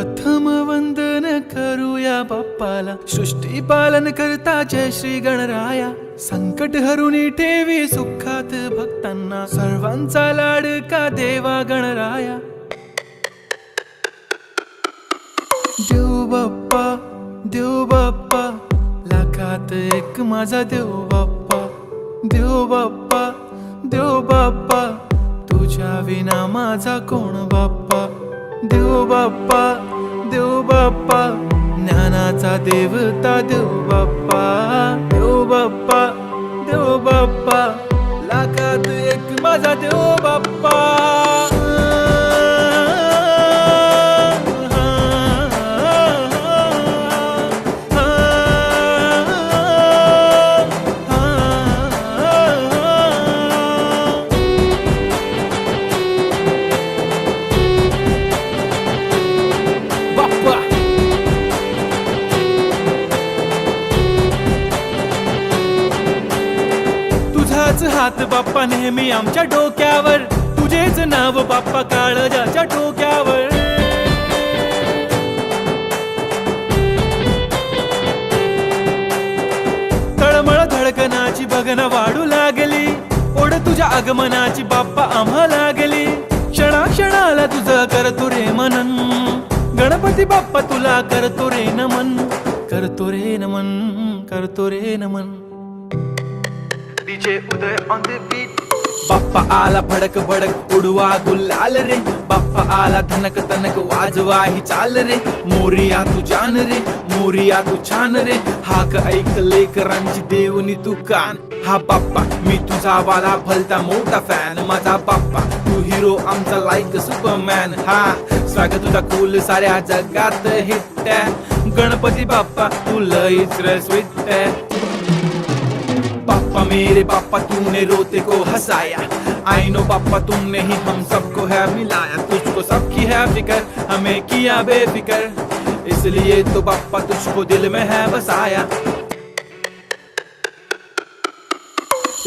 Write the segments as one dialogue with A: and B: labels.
A: प्रथम वंदन करूया बाप्पाला, सृष्टी पालन करता जय श्री गणराया. संकट हरुनी ठेवी सुखात भक्तांना, सर्वांचा लाडका देवा गणराया. देव बाप्पा, देव बाप्पा, लाखात एक माझा देव बाप्पा. देव बाप्पा, देव बाप्पा, तुझ्या विना माझा कोण बाप्पा. देव बाप्पा, देव बाप्पा, ज्ञानाचा देवता देव बाप्पा. देव बाप्पा, देव बाप्पा, लाखात एक माझा देव बाप्पा. तुझाच हात बाप्पा नेहमी आमच्या डोक्यावर, तुझेच नाव बाप्पा काळजाच्या टोक्यावर. तळमळ धडकनाची बघन वाढू लागली, ओढ तुझ्या आगमनाची बाप्पा आम्हा लागली. क्षणा क्षणाला तुझं करतो रे मनन, गणपती बाप्पा तुला करतो रे नमन. करतो रे नमन, करतो रे नमन. DJ Uday on the beat. Bappa आला भडक भडक उडवा गुलाल रे, बाप्पा आला धनक तनक वाजवा ही चाल रे. मोरिया तू जान रे, मोरिया तू छान रे, हाक ऐक लेकरांची देवनी तू कान. हा बाप्पा मी तुझा वाला भलता मोठा फॅन, माझा बाप्पा तू हिरो आमचा लाईक सुपरमॅन. हा स्वागत तुझा कूल साऱ्या जगात हिट. गणपती बाप्पा तू लईच स्वीट. पापा मेरे पापा तूने रोते को हंसाया, आई नो पापा तुमने ही हम सबको है मिलाया. तुझको सबकी है फिकर, हमें किया बेफिकर, इसलिए तो पापा तुझको दिल में है बसाया.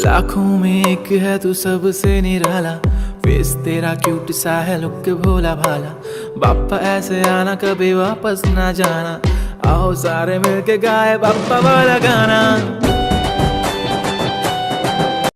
A: लाखों में एक है तू सबसे निराला, फेस तेरा क्यूट सा है लुक भोला भाला. बाप्पा ऐसे आना कभी वापस ना जाना, आओ सारे मिलके गाए बाप्पा वाला गाना.